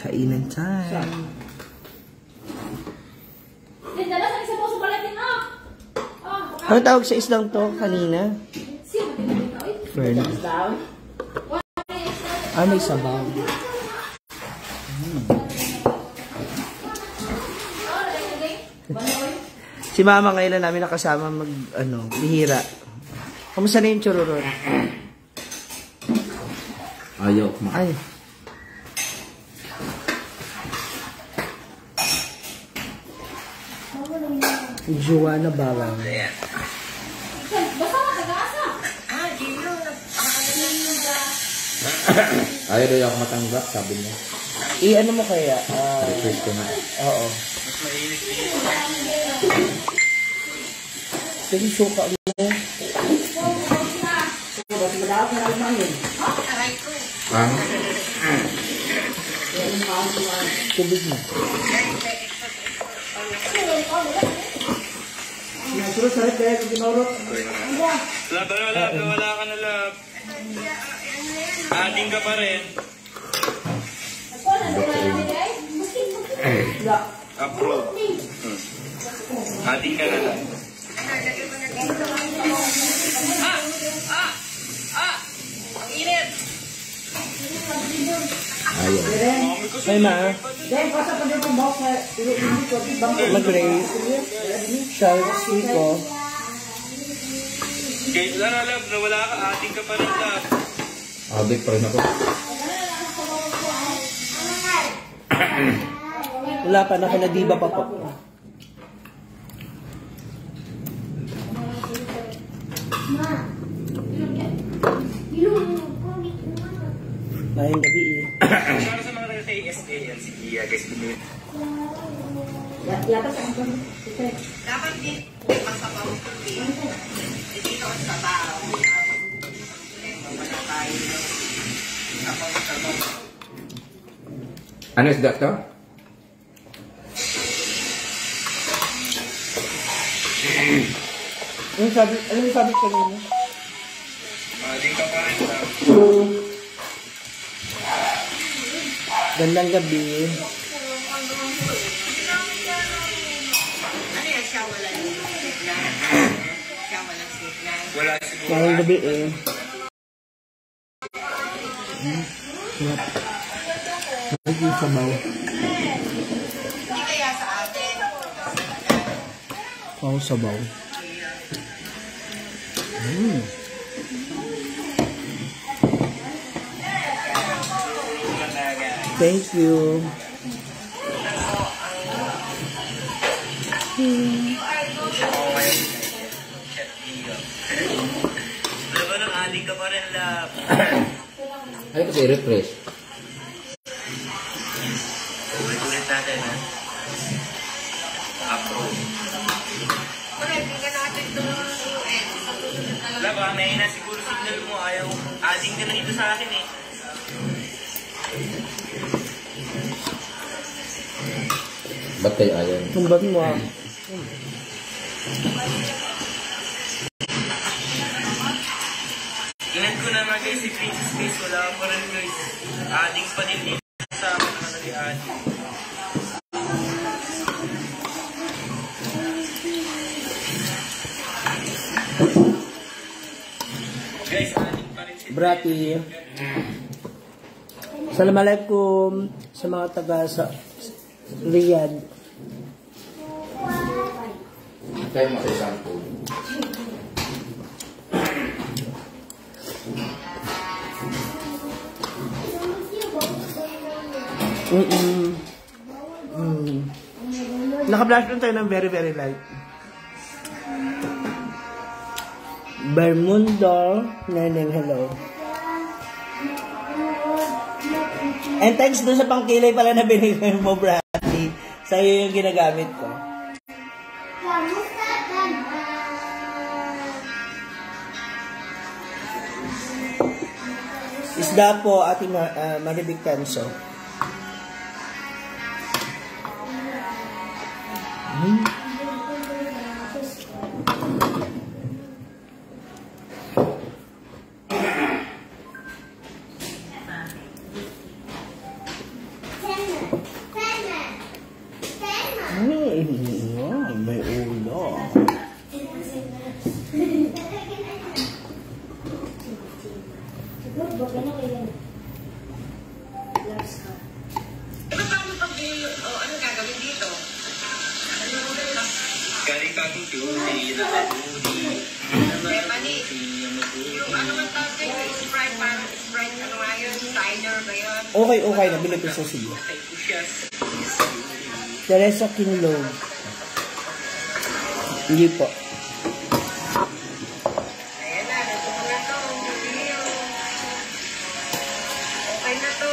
Kainan time. Ano tawag sa islang to kanina? Fern. Ah, may sabaw. Si Mama ngayon namin nakasama bihira. Kamusta na yung chururon? Ayaw. Ay. Joanna Bawang. Ayaw daw ako matanggap, sabi niya. Ano mo kaya? Request ko nga. Oo. Mas mainit din. Sige, suka mo. Ano? Tubig mo. Wala ka na lab. Ating ka pa rin. Approve. Ating ka na lang. Init! Ayaw. Ay, Ma. Mag-raise. Sharks, Rico. Kahit wala lab, na wala ka, ating ka pa rin lab. Adik pa rin ako. Wala pa, nakinadiba pa po. Mahing gabi eh. Para sa mga tayo sa ASAL, si Kia, guys, pinili. Dapat din masabaw ko din. Dito ang sabaw. Ano is that to? Anong sabi ko nyo? Ating ka pa rin lab. Gandang gabi. Ano yan? Siya walang signal. Siya walang signal. Wala siguro. Mahing gabi eh. Naging sabaw. Hindi kaya sa atin. Pao sabaw. Thank you. Wala ba ng ating ka pa rin lab? Ano kasi refresh? Ulit natin, ha? Approve. Correct, tingnan natin ito ng UN. Wala ba, may na siguro signal mo, ayaw. Ating ka na dito sa akin eh. Ba't kayo ayaw? Tumbat mo ah. Inan ko na nga guys, si Princess Space, wala pa rin guys. Ating pa din dito sa akin na nag-ating. Guys, ating pa rin si Brati. Assalamualaikum sa mga taga sa Riyadh. Tayo mo sa isang po. Naka-flash doon tayo ng very very light. Bermundo, Neneng, hello. And thanks doon sa pangkilay pala na binigay mo, Bradley. Sa'yo yung ginagamit ko. Isda po ating Maribig Tanso. paano pag anong gagawin dito? Galing pa akong tuloy, nakabuli. Stephanie, yung ano ang tawag kayo? Sprite, parang Sprite, ano nga yun? Cider ba yun? Okay, nabili ko sa siya. Ay ko siya. Teresa Kinlong. Hindi po. Ayan na, natuto na to. Okay na to.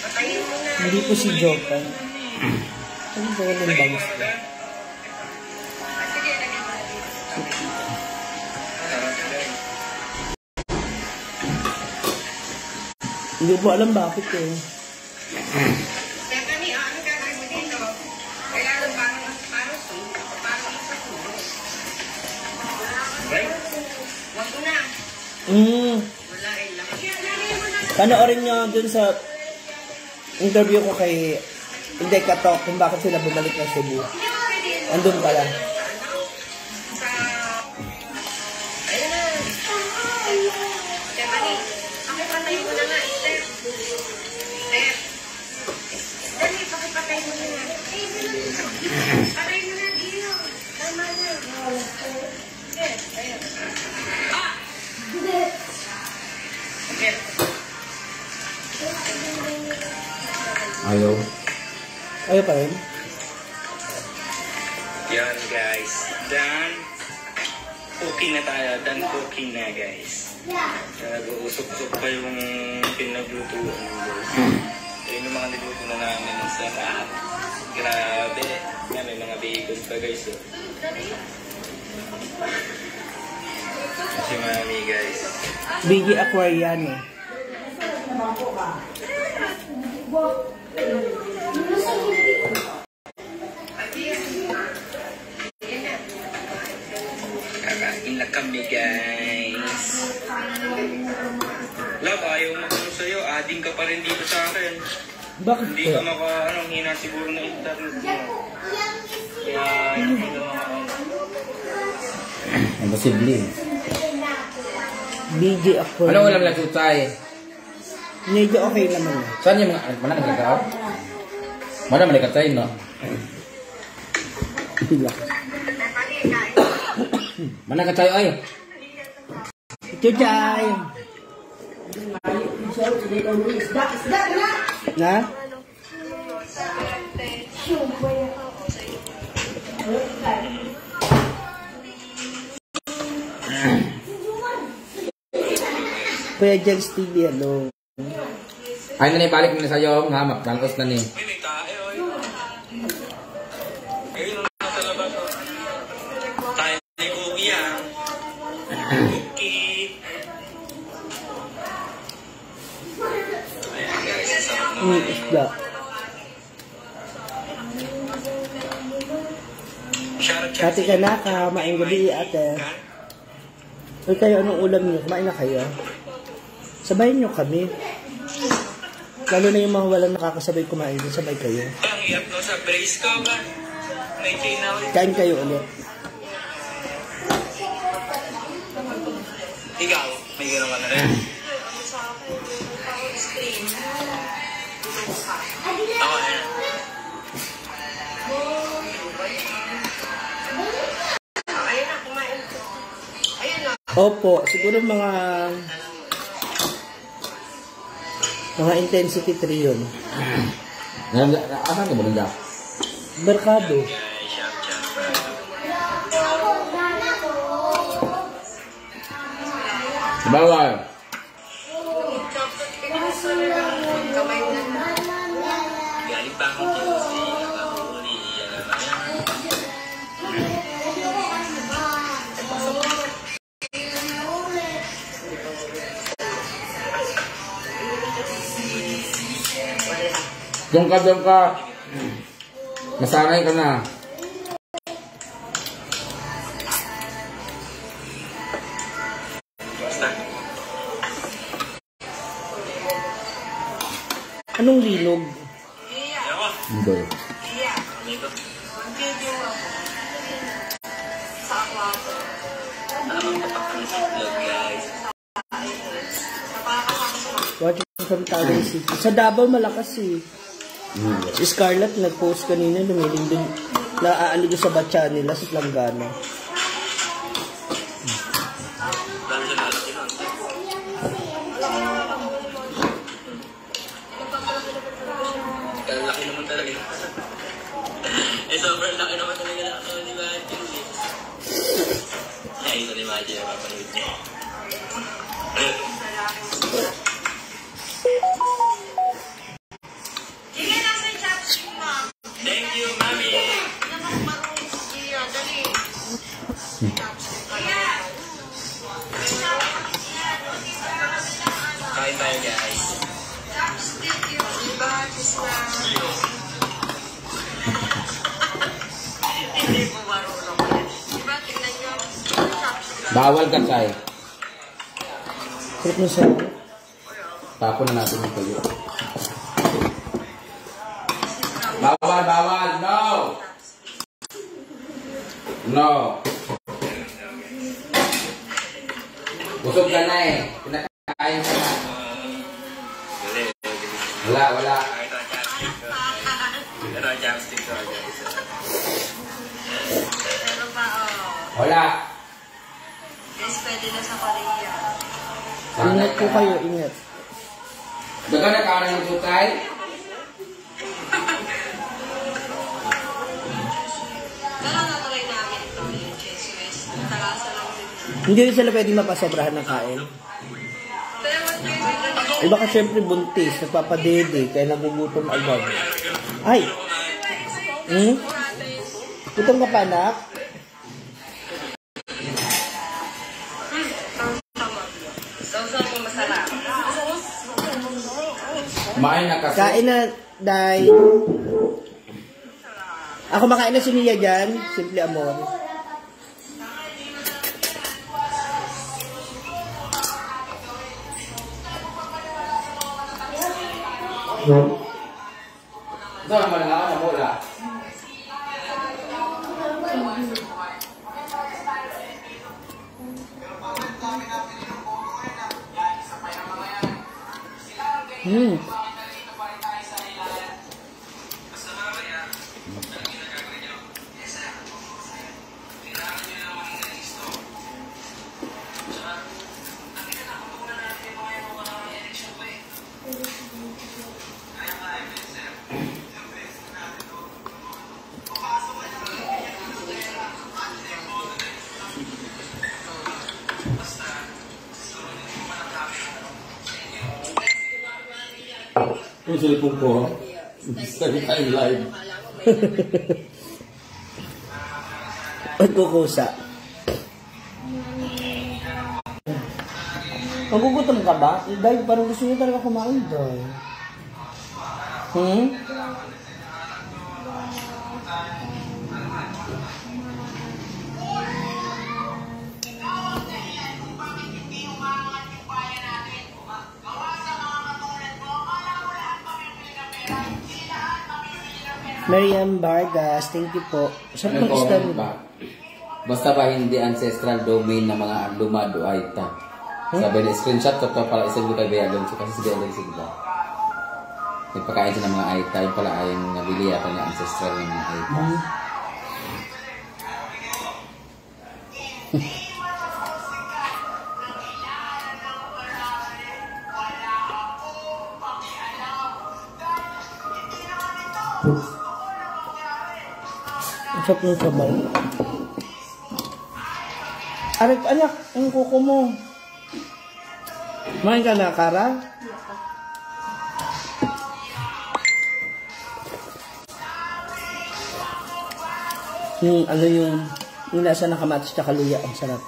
Patayin mo na. Hindi po si Jokan. Ano ba yung bangs ko? Sige, lagyan mo na dito. Hindi ko alam bakit eh. Stephanie, ano gagawin mo dito? Kailangan parang soup. Parang isa soup. Right? Wag mo na. Wala eh. Lagyan mo na. Panoorin nyo dun sa interview ko kay Hindi Katok kung bakit sila bumalik ng Cebu. Andun pala. Ayun na. Stephanie, pakipatay mo na nga, Steph. Steph. Stephanie, pakipatay mo na nga. Patay mo na, Gio. Tama na. Yes, ayun. Ah! Okay. Ayaw. Ayaw pa rin? Yan guys. Done. Cooking na tayo. Done cooking na guys. Nag-uusok-usok pa yung pinaglutuan ng guys. Ayun yung mga niluto na namin sa lahat. Grabe. Yan, may mga bacon pa guys. Oh. Si mami guys. Biggie Aquariano. Kakain na kami guys. Love, ayaw mo ko sa'yo. Adding ka pa rin dito sa akin. Bakit Hindi po? ka hina siguro na internet mo. Kaya hindi ka Imposible. Biggie Aquariano. Anong ulam na tutay? Medyo okay naman. Saan yung mga... Mana nagkakao? Mana malikatay, no? Bila. Mana katayo ay? Chuchay! Na? Kuya Jens TV, ano? Ay na balik na sa'yo, ha? Magkalos na ni. may tayo. Ayun na sa labas. Tayo ni Cookie ah. Cookie. Ayan guys, sarap naman. Isda. Ate ka na, kamain gabi ate. Ay kayo, anong ulam niyo? Kumain na kayo? Sabayin niyo kami. Lalo na yung mga walang nakakasabay kumain, sabay kayo. Ang hirap no sa brace ka ba? May chain na ulit. Kain kayo ulit. Ikaw, may gano'n ka na rin. Ako na. Ayun na, kumain. Ayun na. Opo, siguro mga intensity 3 yun. Asan ka ba nila? Merkado. Bawal. Galing pa akong Tuesday. Nakahuli. Doon ka. Masanay ka na. Anong linog? Hindi. Tamang tapak ng sitlog, guys. from Tawag City. Sa Davao, malakas eh. Si Scarlett nag-post kanina, lumiling dun. Naaali doon sa batya nila sa Langgana. Laki naman talaga. Sobrang laki naman talaga na ako ni Matthew. Ay, ito ni Matthew na papanood niya. Sige, nasa yung chopstick mo. Thank you, Mami! Marunong si Gia, dali. Kain tayo, guys. Chopstick yung iba, just na... Hindi mo marunong yan. Diba, tignan nyo. Chopstick. Bawal ka, Chay. Sarap na sa... Tapon na natin yung tuyo. Bawal, bawal! No! No! Busog ka na eh. Pinakain ka na. Wala, wala. Ito ang chopstick ko, guys. Pero pa, oh. Wala. Guys, pwede na sa Korea. Ingat po kayo, ingat. Daga na kanan ng tutay. Kailan natry namin ito yung cheese whiz? Tagasa lang din. Hindi rin sila pwede mapasobrahan ng kain. Pero what cheese Iba ka syempre buntis, nagpapadede, kaya nagugutom agad. Ay! Gutom ka pa, anak? Sausaw mo masarap. Kumain na kasi. Kain na, Day. Ako makain na si Nia dyan. Simple amor. Doon, malalaman na mula. Yung cellphone ko, sabi tayo live. At kukusa. Magugutom ka ba? Dahil parang gusto niyo talaga kumain, Day. Miriam Vargas, thank you po. Saan pang isda mo ba? Basta ba hindi ancestral domain ng mga Lumado Aita. Sabi na screenshot ko to pala isang kay Bea Alonso kasi si Bea Alonso diba? Nagpakain siya ng mga Aita, yung pala ay nabili yata na ancestral ng mga Aita. Ang sarap ng sabay. Anak, anak, ang kuko mo. Main ka na, Kara? Yung, ano yung nasa ng kamatis tsaka luya, ang sarap.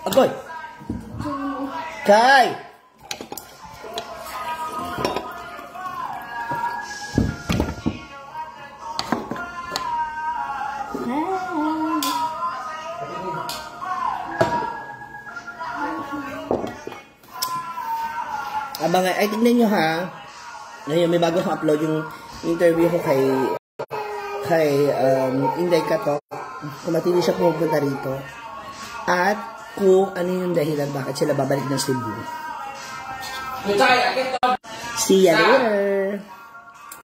Agoy! Kay! Abangan, ay tignan nyo ha. Ngayon, may bago akong upload yung interview ko kay Inday Katok. Kung matindi siya pumunta rito. At kung ano yung dahilan bakit sila babalik ng Cebu. See ya later!